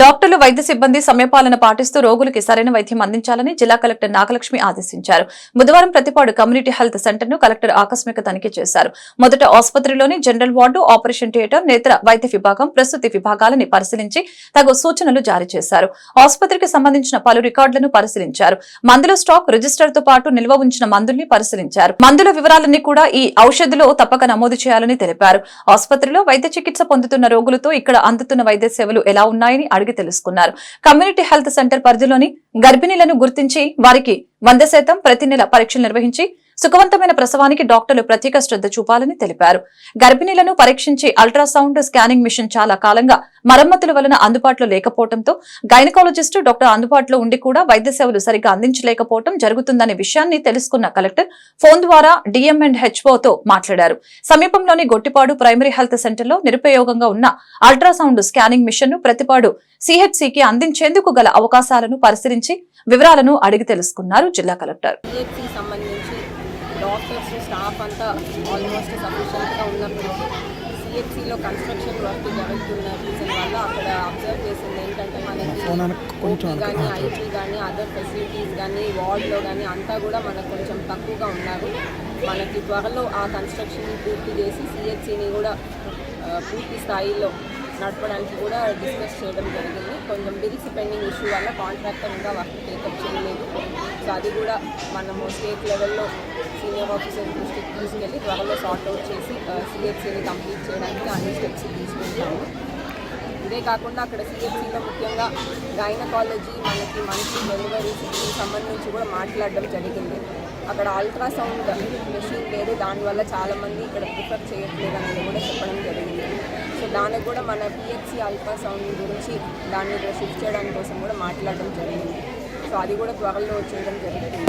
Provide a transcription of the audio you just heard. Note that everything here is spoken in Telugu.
డాక్టర్లు వైద్య సిబ్బంది సమయపాలన పాటిస్తూ రోగులకి సరైన వైద్యం అందించాలని జిల్లా కలెక్టర్ నాగలక్ష్మి ఆదేశించారు. బుధవారం ప్రతిపాడు కమ్యూనిటీ హెల్త్ సెంటర్ ను కలెక్టర్ ఆకస్మిక తనిఖీ చేశారు. మొదట ఆసుపత్రిలోని జనరల్ వార్డు, ఆపరేషన్ థియేటర్, నేత్ర వైద్య విభాగం, ప్రసూతి విభాగాలని పరిశీలించి తగు సూచనలు జారీ చేశారు. ఆసుపత్రికి సంబంధించిన పలు రికార్డులను పరిశీలించారు. మందుల స్టాక్ రిజిస్టర్ తో పాటు నిల్వ ఉంచిన మందుల్ని పరిశీలించారు. మందుల వివరాలన్నీ కూడా ఈ ఔషధిలో తప్పక నమోదు చేయాలని తెలిపారు. ఆసుపత్రిలో వైద్య చికిత్స పొందుతున్న రోగులతో ఇక్కడ అందుతున్న వైద్య సేవలు ఎలా ఉన్నాయని అడిగి తెలుసుకున్నారు. కమ్యూనిటీ హెల్త్ సెంటర్ పరిధిలోని గర్భిణీలను గుర్తించి వారికి 100% ప్రతి నెల పరీక్షలు నిర్వహించి సుఖవంతమైన ప్రసవానికి డాక్టర్లు ప్రత్యేక శ్రద్ధ చూపాలని తెలిపారు. గర్భిణీలను పరీక్షించి అల్ట్రాసౌండ్ స్కానింగ్ మిషన్ చాలా కాలంగా మరమ్మతుల వలన అందుబాటులో లేకపోవడంతో గైనకాలజిస్టు డాక్టర్ అందుబాటులో ఉండి కూడా వైద్య సేవలు సరిగ్గా అందించలేకపోవడం జరుగుతుందనే విషయాన్ని తెలుసుకున్న కలెక్టర్ ఫోన్ ద్వారా DM&HOతో మాట్లాడారు. సమీపంలోని గొట్టిపాడు ప్రైమరీ హెల్త్ సెంటర్ లో నిరుపయోగంగా ఉన్న అల్ట్రాసౌండ్ స్కానింగ్ మిషన్ ను ప్రతిపాడు CHCకి అందించేందుకు గల అవకాశాలను పరిశీలించి వివరాలను అడిగి తెలుసుకున్నారు జిల్లా కలెక్టర్. డాక్టర్స్ స్టాఫ్ అంతా ఆల్మోస్ట్ సఫిషియెంట్గా ఉన్నప్పటికీ CHCలో కన్స్ట్రక్షన్ వర్క్ జరుగుతున్న రీజన్ వల్ల అక్కడ అబ్జర్వ్ చేసింది ఏంటంటే మనకి ఓపీ కానీ ఐపీ కానీ అదర్ ఫెసిలిటీస్ కానీ వార్డ్లో కానీ అంతా కూడా మనకు కొంచెం తక్కువగా ఉన్నారు. మనకి త్వరలో ఆ కన్స్ట్రక్షన్ పూర్తి చేసి CHCని కూడా పూర్తి స్థాయిలో నడపడానికి కూడా డిస్కస్ చేయడం జరిగింది. కొంచెం బిల్స్ పెండింగ్ ఇష్యూ వల్ల కాంట్రాక్టర్ ఇంకా వర్క్ టేకప్ చేయలేదు. సో అది కూడా మనము స్టేట్ లెవెల్లో సీనియర్ ఆఫీసర్ దృష్టికి తీసుకెళ్ళి త్వరలో సార్ట్అవుట్ చేసి CHCని కంప్లీట్ చేయడానికి అన్ని స్టెప్స్ తీసుకుంటాము. ఇదే కాకుండా అక్కడ CHCలో ముఖ్యంగా గైనకాలజీ మనకి మంచి డెలివరీకి సంబంధించి కూడా మాట్లాడడం జరిగింది. అక్కడ అల్ట్రాసౌండ్ మెషిన్ లేదు, దానివల్ల చాలామంది ఇక్కడ ప్రిఫర్ చేయట్లేదు అనేది కూడా చెప్పడం జరిగింది. సో దానికి కూడా మన PHC అల్ట్రాసౌండ్ గురించి దాన్ని షిఫ్ట్ చేయడానికి కోసం కూడా మాట్లాడడం జరిగింది. సో అది కూడా త్వరలో చేయడం జరుగుతుంది.